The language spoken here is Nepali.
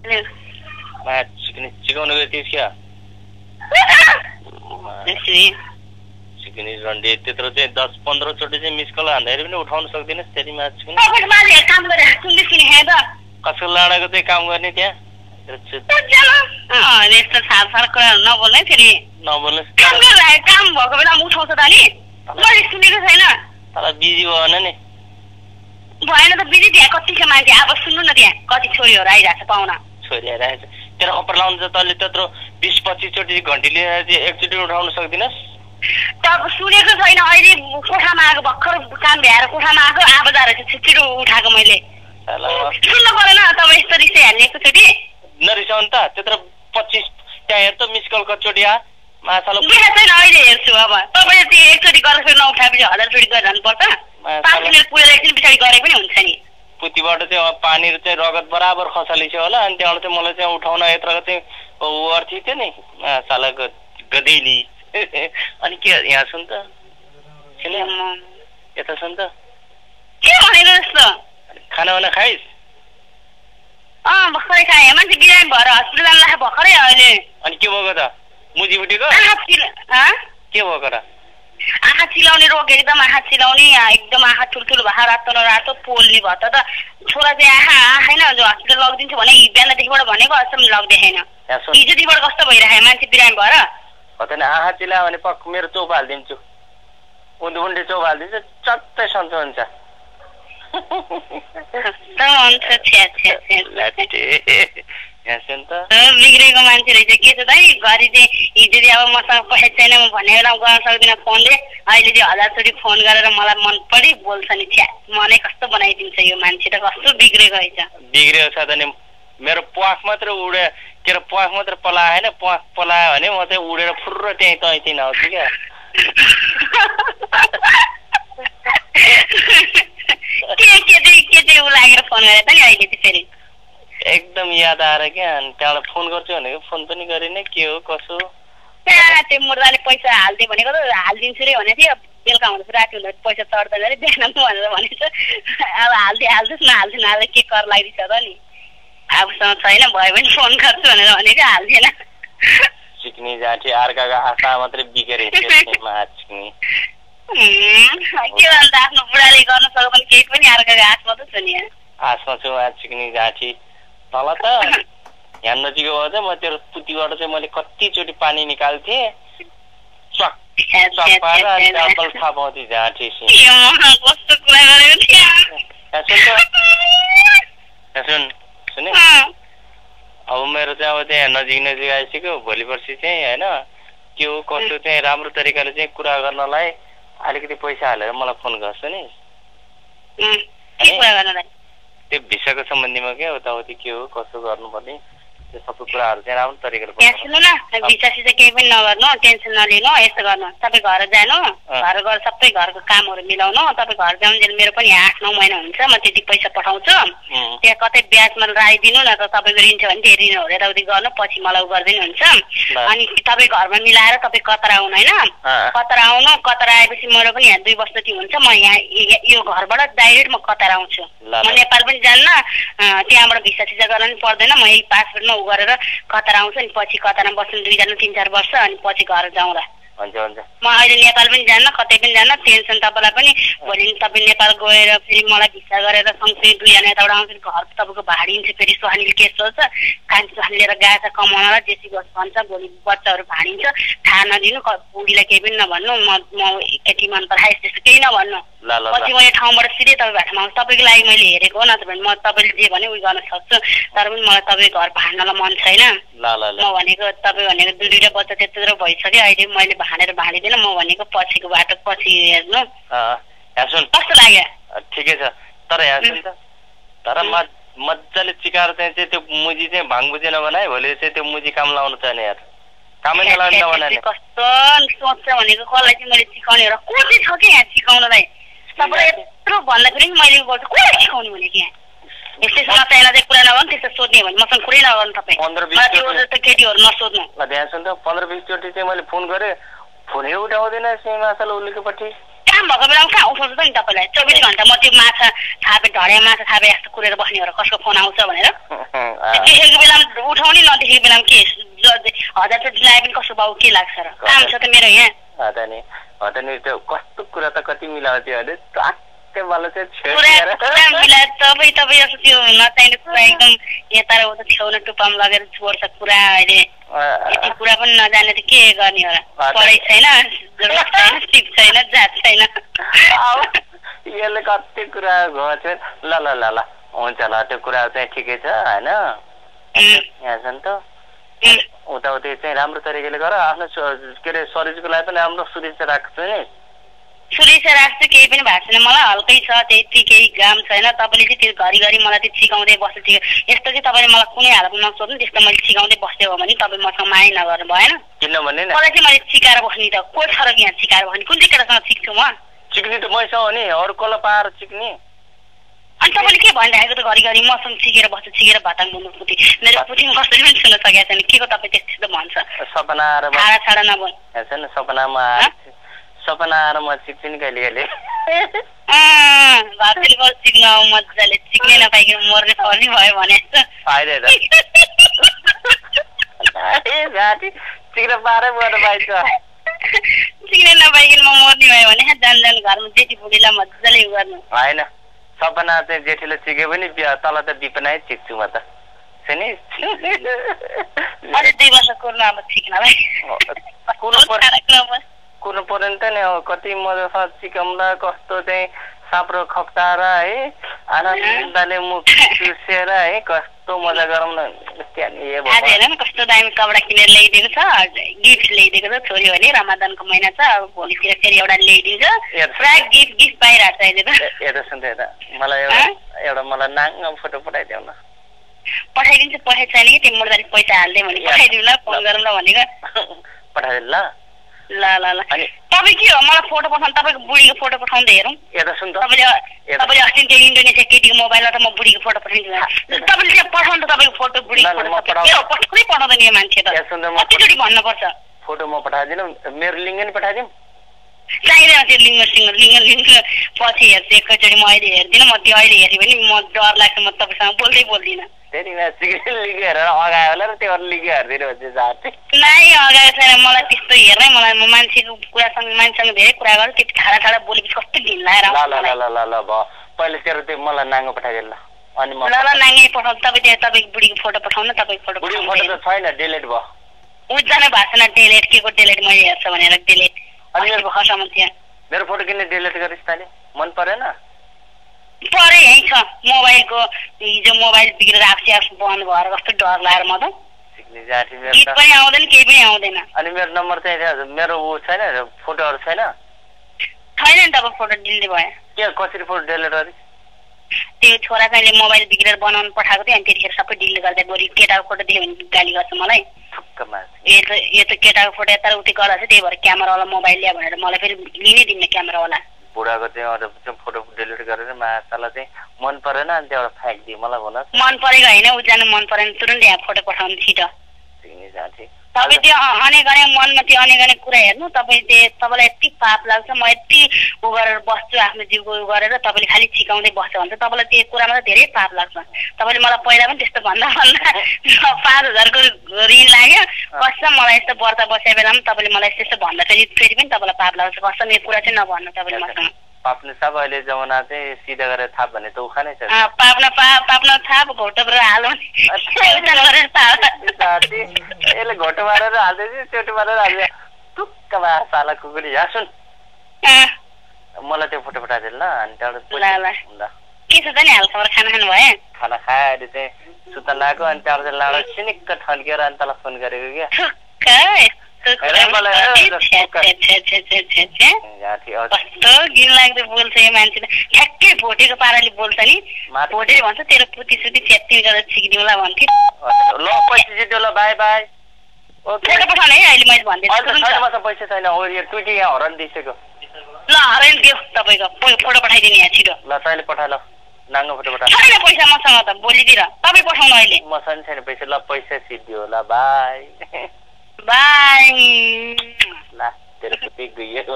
चिकाउनु गयो त्यस क्या चिकनी रन्डी त्यत्रो चाहिँ 10-15 चोटि चाहिँ मिस कल हान्दाखेरि पनि उठाउन सक्दिनस् त्यति माछ चिकनी कसको लाडाको चाहिँ काम गर्ने त्यहाँ तर बिजी भएन नि भएन त बिजी त्यहाँ कतिको मान्छे अब सुन्नु न त्यहाँ कति छोरीहरू आइरहेको छ पाहुना छोरी आइरहेको छ तेरो कपर लाउनु त तैँले त्यत्रो 20-25 चोटि घन्टी लिएर चाहिँ एकचोटि उठाउन सक्दिनस् त सुनेको छैन अहिले कोठामा आएको भर्खर काम भ्याएर कोठामा आएको आवाजहरू चाहिँ छिटो उठाएको मैले सुन्नु परेन तपाईँ यस्तो रिसाइ हाल्ने एकचोटि नरिसाउनु त त्यत्रो 25 त्यहाँ हेर त मिस कल कतिचोटि आ माछालो देखा छैन अहिले हेर्छु अब तपाईँले त्यो एकचोटि गरेर फेरि नउठाएपछि 1000 चोटि गरिरहनुपर्छ 5 मिनट पुगेर एकछिन पछाडि गरे पनि हुन्छ नि पुतीबाट चाहिँ पानी चाहिँ रगत बराबर खसाली छ होला अनि त्यहाँबाट चाहिँ मलाई चाहिँ उठाउन यत्रो चाहिँ अर्थी थियो नि साला गदेली अनि के यहाँ सुन त यता सुन त के भनेको जस्तो खानावाना खाइस् भर्खरै खाएँ मान्छे बिरामी भएर हस्पिटल जानु लाग्यो भर्खरै अहिले अनि के भएको त मुजी फुटेको के भएको र आँखा चिलाउने रोग एकदम आँखा चिलाउने एकदम आँखा ठुल्ठुलो भएर रातो न रातो पोल्ने भयो त छोरा चाहिँ आँखा छैन जो हस्पिटल लगिदिन्छु भने बिहानदेखिबाट भनेको अहिलेसम्म लगिदिएन हिजोदेखिबाट कस्तो भइरहेको मान्छे बिरामी भएर नि आँखा चिला भने पक्क मेरो चोप हालिदिन्छु उन्डे चोप हालिदिन्छु चट्टै सन्चो हुन्छ बिग्रेको मान्छे रहेछ के छ दाइ घरि चाहिँ हिजो अब मसँग पैसा छैन म भन्ने बेला गर्न सक्दिनँ फोनले अहिले चाहिँ 1000 चोटि फोन गरेर मलाई मन परि बोल्छ नि छ्या मनै कस्तो बनाइदिन्छ यो मान्छे त कस्तो बिग्रेको रहेछ बिग्रेको छ त नि मेरो प्वाख मात्र उडे के अरे प्वाख मात्र पलायो होइन प्वाख पलायो भने म चाहिँ उडेर फुर्र त्यहीँ आउँछु क्या के चाहिँ उ लागेर फोन गरेर त नि अहिले चाहिँ फेरि एकदम याद आएर क्या अनि त्यहाँबाट फोन गर्छु भनेको फोन पनि गरेन के हो कसो त्यो मुर्दाले पैसा हालिदियो भनेको त हालिदिन्छु रे भनेको थियो बेलुका हुँदा राति हुँदा पैसा चढ्दा गरे बिहान भनेर भनेको छ अब हालिदियोस् नहाल्दैन के कर लागिदिन्छ त नि आफूसँग छैन भयो भने फोन गर्छु भनेर भनेको हाल्दिएन चिक्नी जाठी अर्काको आशा मात्रै बिग्रे चिक्नी के भन्छ आफ्नो बुढाले गर्न सक्यो भने केही पनि अर्काको आश मात्रै छ नि आशमा छु चिक्नी जाठी तल त यहाँ नजिक भयो त म तेरो पुतीबाट चाहिँ मैले कतिचोटि पानी निकाल्थेँ थाहा पाउँथेँ जाठी सुन अब मेरो चाहिँ अब त्यहाँ नजिक आइसक्यो भोलि पर्सि चाहिँ होइन के हो कसो चाहिँ राम्रो तरिकाले चाहिँ कुरा गर्नलाई अलिकति पैसा हालेर मलाई फोन गर्छ नि त्यो भिसाको सम्बन्धीमा क्या उताउति के हो कसो गर्नुपर्ने त्यो सबै कुराहरू चाहिँ राम्रो तरिकाले सुन्नु न भिसासित केही पनि नगर्नु टेन्सन नलिनु यस्तो गर्नु तपाईँ घर जानु घर गएर सबै घरको कामहरू मिलाउनु तपाईँ घर जाउन्जेल मेरो पनि 8-9 महिना हुन्छ म त्यति पैसा पठाउँछु त्यहाँ कतै ब्याजमा राखिदिनु न त तपाईँको ऋण छ भने त्यो ऋणहरू यताउति गर्नु पछि मलाई गरिदिनु हुन्छ अनि तपाईँ घरमा मिलाएर तपाईँ कतार आउनु होइन कतार आएपछि मेरो पनि यहाँ 2 वर्ष जति हुन्छ म यहाँ यो घरबाट डाइरेक्ट म कतार आउँछु म नेपाल पनि जान्न त्यहाँबाट भिसा सिसा गर्न पनि पर्दैन म यही पासपोर्टमा गरेर कतार आउँछ नि पछि कतारमा बस्नु 2-3-4 वर्ष अनि पछि घर जाउँला म अहिले नेपाल पनि जान्न कतै पनि जान्न टेन्सन तपाईँलाई पनि भोलि तपाईँ नेपाल गएर फेरि मलाई भिसा गरेर सँगसँगै 2 जना यताबाट आउँछ घर तपाईँको भाडिन्छ फेरि सुहानीले के सोच्छ कान्छी सुहानी लिएर गएछ कमाउनलाई जेसी गर्छ भन्छ भोलि बच्चाहरू भाडिन्छ थाहा नदिनु बुढीलाई केही पनि नभन्नु म केटी मन पराएँ त्यस्तो केही नभन्नु पछि म यो ठाउँबाट सिधै तपाईँ भाटामा आउँछु तपाईँको लागि मैले हेरेको हो नत्र भने म तपाईँले जे भने उयो गर्न सक्छु तर पनि मलाई तपाईँको घर भाड्नलाई मन छैन म भनेको तपाईँ भनेको 2-2 बच्चा त्यत्रो भइसक्यो अहिले मैले भाँडिदिनँ म भनेको पछिको बाटो पछि हेर्नु कस्तो लाग्यो ठिकै छ तर यहाँ सुन त तर मजाले चिकाएर चाहिँ त्यो मुजी चाहिँ भाङबुजी नबनाए भोलि चाहिँ त्यो मुजी काम लाउनु छैन यार कामै नबनाए कस्तो सोच्छ भनेको कसलाई चाहिँ मैले सिकाउने र को चाहिँ छ कि यहाँ सिकाउनलाई तपाईँलाई यत्रो भन्दाखेरि पनि मैले गर्छु कसलाई सिकाउने भनेको यहाँ यस्तै नचाहिँदा चाहिँ कुरा नगर्नु त्यस्तो सोध्ने भने मसँग कुरै नगर्नु तपाईँ त्यो जस्तो केटीहरू नसोध्नु ल ध्यान सुन त 15-20 चोटि चाहिँ मैले फोन गरेँ फोनै उठाउँदैन माछा उल्लेकोपट्टि काम भएको बेलामा कहाँ उठाउँछ त नि तपाईँलाई 24 घन्टा म त्यो माछा थापे ढडिया माछा थापे यस्तो कुरेर बस्नेहरू कसको फोन आउँछ भनेर देखेको बेलामा उठाउने नदेखेको बेलामा के 1000 चोटि लाए पनि कसो बाउ के लाग्छ र काम छ त मेरो यहाँ हो त नि त्यो कस्तो कुरा त कति मिलाउँथ्यो अरे ट्याक्कै मलाई चाहिँ पुरा मिलाएर तपाईँ जस्तो त्यो नचाहिने कुरा एकदम यता र उता छेउन टुप्पामा लगेर छोड्छ कुरा अहिले यति कुरा पनि नजाने त के गर्ने होला पढाइ छैन सिप छैन जात छैन यसले कति कुरा गर्छ ल ल ल ल हुन्छ ल त्यो कुरा चाहिँ ठिकै छ होइन यहाँ छ नि त उताउति चाहिँ राम्रो तरिकाले गर आफ्नो के अरे शरीरको लागि पनि राम्रो सुरक्षा राख्छु नि सुरक्षा राख्छु केही पनि भएको छैन मलाई हल्कै छ त्यति केही काम छैन तपाईँले चाहिँ त्यो घरिघरि मलाई त्यो सिकाउँदै बस्नु ठिक यस्तो चाहिँ तपाईँले मलाई कुनै हालतमा नसोध्नु त्यस्तो मैले सिकाउँदै बस्थेँ हो भने तपाईँ मसँग माया नगर्नु भएन किनभने मलाई चाहिँ मैले सिकाएर बस्ने त को छ र यहाँ सिकाएर बस्ने कुन चाहिँ केटासँग सिक्छु म सिक्ने त मैसँग हो नि अरू कसलाई पाएर सिक्ने अनि तपाईँले के भनिरहेको त घरिघरि मसँग सिकेर बस्छु सिकेर भाताङ बुन्नु पुति मेरो पुतिङ कसरी पनि सुन्न सकेको छैन के को तपाईँ त्यस्तो भन्छ सपना छाडा छाडा नबोल सपना आएर म सिक्छु नि कहिले कहिले भातले सिक्नु मजाले सिक्नै नपाइकन मर्ने पर्ने भयो भने सिक्न पारै मर्नु पाइन्छ सिक्नै नपाइकन म मर्ने भयो भने जान घरमा जेठी बुढीलाई मजाले गर्नु होइन सपना चाहिँ जेठीले सिके पनि तल त बिपनाइ सिक्छु म त नि अझै 2 वर्ष कुर्नु अब सिक्नलाई कुर्नु पर्यो नि त नि कति मजा सिकाउँदा कस्तो चाहिँ साप्रो खप्ताएर है आनन्दले मुख चुसेर है कस्तो मजा गरौँ न आज हेर न कस्तो दामी कपडा किनेर ल्याइदिएको छ गिफ्ट ल्याइदिएको छ छोरी भने रमादानको महिना छ अब भोलितिर फेरि एउटा ल्याइदिन्छ पुरा गिफ्ट पाइरहेको छ अहिले त यता सुन्दै यता मलाई एउटा मलाई नाङ्गो फोटो पठाइदेऊ न पठाइदिन्छु पठाइ छैन कि त्यो मुर्दाले पैसा हाल्दै भने पठाइदिउँ ल फोन गरौँ ल भनेको पठाइदिनु ल ल ल ल तपाईँ के हो मलाई फोटो पठाउनु तपाईँको बुढीको फोटो पठाउँदै हेरौँ तपाईँले अस्ति त्यो इन्डोनेसिया केटीको मोबाइलमा त म बुढीको फोटो पठाइदिन्छु तपाईँले चाहिँ पठाउनु त तपाईँको फोटो बुढीको फोटो पठाउनै पठाउँदैन यो मान्छे त कतिचोटि भन्नुपर्छ फोटो म पठाइदिनु मेरो लिङ्क नि पठाइदिउँ चाहिँदैन त्यो लिङ्ग पछि हेर्छु एकैचोटि म अहिले हेर्दिनँ म त्यो अहिले हेरेँ भने म डर लाग्छ म तपाईँसँग बोल्दिनँ लिङ्क हेरेर अगायो होला र त्यो लिङ्क हेरिदिनु हुन्छ नाइ अगाएको छैन मलाई त्यस्तो हेर्नै मलाई म मान्छेको मान्छेसँग धेरै कुरा गर्छु त्यो ठाडा बोलेपछि कस्तो घिन लागेर ल पहिले तेरो त्यो मलाई नाङ्गो पठाइदिनु ल अनि ल नाङ्गै पठाउँछु तपाईँ तपाईँको बुढीको फोटो पठाउनु तपाईँको फोटो त छैन डिलिट भयो उजानै भएको छैन डिलिट के को डिलिट मैले हेर्छु भनेर डिलिट खसम्म थियो मेरो फोटो किन डिलिट गरिस् तैँले मन परेन परे यहीँ छ मोबाइलको हिजो मोबाइल बिग्रेर आफू बन्द भएर कस्तो डर लागेर म त गीत पनि आउँदैन केही पनि आउँदैन अनि मेरो नम्बर चाहिँ मेरो ऊ छैन फोटोहरू छैन नि तपाईँ फोटो डिलिट भयो के कसरी फोटो डिलिट गरिस् त्यो छोरा चाहिँ मोबाइल बिग्रेर बनाउनु पठाएको थियो अनि त्यतिखेर सबै डिलिट गर्दा बरु केटाको फोटो देख्यो भने गाली गर्छ मलाई यो त केटाको फोटो यता उति गर्दा चाहिँ त्यही भएर क्यामेरावाला मोबाइल ल्या भनेर मलाई फेरि लिनै दिन्न क्यामेरावाला बुढाको चाहिँ फोटो डिलिट गरेर माछालाई चाहिँ मन परेन अनि त्यहाँबाट फ्याँकिदियो मलाई भन मन परेको होइन ऊ जानु मन परेन तुरन्त यहाँ फोटो पठाउनु छिटो तपाईँ त्यो अनेक मनमा त्यो अनेक कुरा हेर्नु तपाईँलाई यति पाप लाग्छ म यति उ गरेर बस्छु आफ्नो जिउको उ गरेर तपाईँले खालि सिकाउँदै बस्छ भने तपाईँलाई त्यो कुरामा त धेरै पाप लाग्छ तपाईँले मलाई पहिला पनि त्यस्तो भन्दा 5,000 को ऋण लाग्यो कसम मलाई यस्तो व्रत बसेको बेलामा तपाईँले मलाई यस्तो भन्दा फेरि पनि तपाईँलाई पाप लाग्छ कसम यो कुरा चाहिँ नभन्नु तपाईँले मसँग पाप्ने साप अहिले जमाना चाहिँ सिधा गरेर थाप भन्ने त उखानै छ पाप्न थाप घोटो गरेर हाल्नु यसले घोटो मारेर हाल्दैछ चोटो मारेर हाल्छ टुक्क साला कुकुरी यहाँ सुन मलाई त्यो फोटो पठाइदिनु ल अनि त्यहाँबाट के छ त नि हालखबर खाना खानु भयो खाना खायो अहिले चाहिँ सुत्न लाग्यो अनि त्यहाँबाट चाहिँ लाडो सिनिक्क ठन्किएर अनि तँलाई फोन गरेको क्या कस्तो घिनलाग्दो बोल्छ यो मान्छे त ठ्याक्कै भोटेको पाराले बोल्छ नि भोटे भन्छ तेरो पुती सुती च्यात्ती गरेर छिकिदिउँला भन्थ्यो ल पैसा जित्यो ल बाई बाई फोटो पठाउने है अहिले मैले भन्दैछु पैसा छैन हो यो टुटी यहाँ हरान दिइसक्यो ल हराइन दियो तपाईँको फोटो पठाइदिने यहाँ छिटो ल तैँले पठाए ल नाङ्गो फोटो पठा छैन पैसा मसँग त भोलितिर तपाईँ पठाउनु अहिले मसँग छैन पैसा ल पैसा सिद्धियो ल बाई बाई ल तेरो पुती गयो